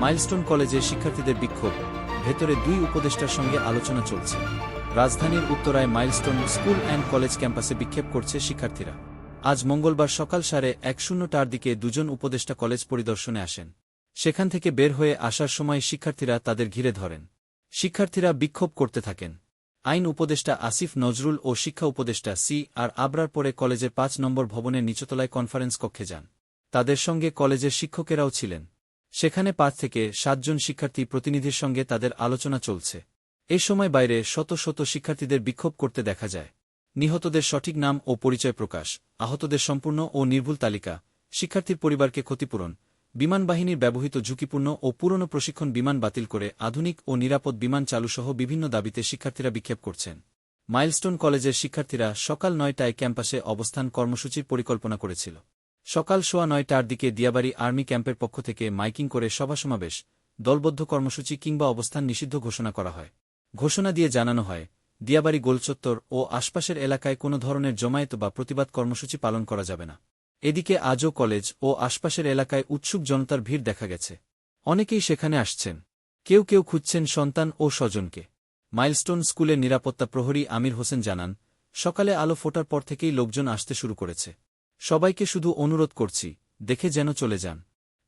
Milestone কলেজের শিক্ষার্থীদের বিক্ষোভ, ভেতরে দুই উপদেষ্টার সঙ্গে আলোচনা চলছে। রাজধানীর উত্তরায় মাইলস্টোন স্কুল অ্যান্ড কলেজ ক্যাম্পাসে বিক্ষোভ করছে শিক্ষার্থীরা। আজ মঙ্গলবার সকাল ১:১০টার দিকে দুজন উপদেষ্টা কলেজ পরিদর্শনে আসেন। সেখান থেকে বের হয়ে আসার সময় শিক্ষার্থীরা তাদের ঘিরে ধরেন। শিক্ষার্থীরা বিক্ষোভ করতে থাকেন। আইন উপদেষ্টা আসিফ নজরুল ও শিক্ষা উপদেষ্টা আর আবরার পরে কলেজের ৫ নম্বর ভবনের নিচতলায় কনফারেন্স কক্ষে যান। তাদের সঙ্গে কলেজের শিক্ষকেরাও ছিলেন। সেখানে ৫ থেকে ৭ জন শিক্ষার্থী প্রতিনিধির সঙ্গে তাদের আলোচনা চলছে। এ সময় বাইরে শত শত শিক্ষার্থীদের বিক্ষোভ করতে দেখা যায়। নিহতদের সঠিক নাম ও পরিচয় প্রকাশ, আহতদের সম্পূর্ণ ও নির্ভুল তালিকা, শিক্ষার্থীর পরিবারকে ক্ষতিপূরণ, বিমানবাহিনীর ব্যবহৃত ঝুঁকিপূর্ণ ও পুরনো প্রশিক্ষণ বিমান বাতিল করে আধুনিক ও নিরাপদ বিমান চালুসহ বিভিন্ন দাবিতে শিক্ষার্থীরা বিক্ষোভ করছেন। মাইলস্টোন কলেজের শিক্ষার্থীরা সকাল ৯টায় ক্যাম্পাসে অবস্থান কর্মসূচির পরিকল্পনা করেছিল। সকাল ৯:১০টার দিকে দিয়াবাড়ি আর্মি ক্যাম্পের পক্ষ থেকে মাইকিং করে সভা-সমাবেশ, দলবদ্ধ কর্মসূচি কিংবা অবস্থান নিষিদ্ধ ঘোষণা করা হয়। ঘোষণা দিয়ে জানানো হয়, দিয়াবাড়ি গোলচত্বর ও আশপাশের এলাকায় কোনো ধরনের জমায়েত বা প্রতিবাদ কর্মসূচি পালন করা যাবে না। এদিকে আজও কলেজ ও আশপাশের এলাকায় উৎসুক জনতার ভিড় দেখা গেছে। অনেকেই সেখানে আসছেন। কেউ কেউ খুঁজছেন সন্তান ও স্বজনকে। মাইলস্টোন স্কুলের নিরাপত্তা প্রহরী আমির হোসেন জানান, সকালে আলো ফোটার পর থেকেই লোকজন আসতে শুরু করেছে। সবাইকে শুধু অনুরোধ করছি, দেখে যেন চলে যান,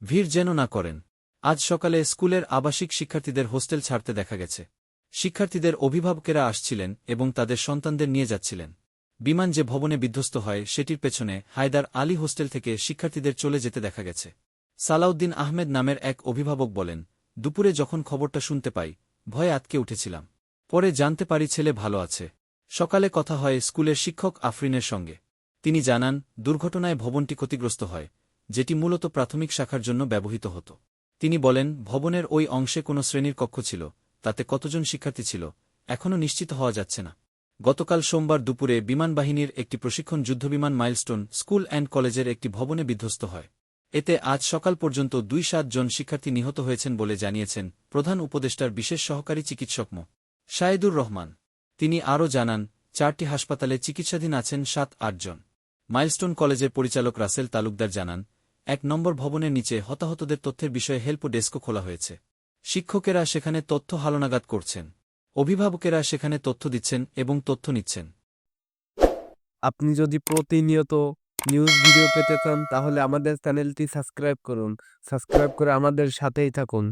ভিড় যেন না করেন। আজ সকালে স্কুলের আবাসিক শিক্ষার্থীদের হোস্টেল ছাড়তে দেখা গেছে। শিক্ষার্থীদের অভিভাবকেরা আসছিলেন এবং তাদের সন্তানদের নিয়ে যাচ্ছিলেন। বিমান যে ভবনে বিধ্বস্ত হয় সেটির পেছনে হায়দার আলী হোস্টেল থেকে শিক্ষার্থীদের চলে যেতে দেখা গেছে। সালাউদ্দিন আহমেদ নামের এক অভিভাবক বলেন, দুপুরে যখন খবরটা শুনতে পাই, ভয়ে আতকে উঠেছিলাম। পরে জানতে পারি ছেলে ভালো আছে। সকালে কথা হয় স্কুলের শিক্ষক আফরিনের সঙ্গে। তিনি জানান, দুর্ঘটনায় ভবনটি ক্ষতিগ্রস্ত হয়, যেটি মূলত প্রাথমিক শাখার জন্য ব্যবহৃত হতো। তিনি বলেন, ভবনের ওই অংশে কোনো শ্রেণীর কক্ষ ছিল, তাতে কতজন শিক্ষার্থী ছিল, এখনও নিশ্চিত হওয়া যাচ্ছে না। গতকাল সোমবার দুপুরে বিমানবাহিনীর একটি প্রশিক্ষণ যুদ্ধবিমান মাইলস্টোন স্কুল অ্যান্ড কলেজের একটি ভবনে বিধ্বস্ত হয়। এতে আজ সকাল পর্যন্ত ২৭ জন শিক্ষার্থী নিহত হয়েছেন বলে জানিয়েছেন প্রধান উপদেষ্টার বিশেষ সহকারী চিকিৎসক মো. শাহেদুর রহমান। তিনি আরও জানান, ৪টি হাসপাতালে চিকিৎসাধীন আছেন ৭-৮ জন। মাইলস্টোন কলেজের পরিচালক রাসেল তালুকদার জানান, ১ নম্বর ভবনের নিচে হতাহতদের তথ্যের বিষয়ে হেল্প ডেস্কও খোলা হয়েছে। শিক্ষকেরা সেখানে তথ্য হালনাগাদ করছেন। অভিভাবকেরা সেখানে তথ্য দিচ্ছেন এবং তথ্য নিচ্ছেন। আপনি যদি প্রতিনিয়ত নিউজ ভিডিও পেতে চান তাহলে আমাদের চ্যানেলটি সাবস্ক্রাইব করুন। সাবস্ক্রাইব করে আমাদের সাথেই থাকুন।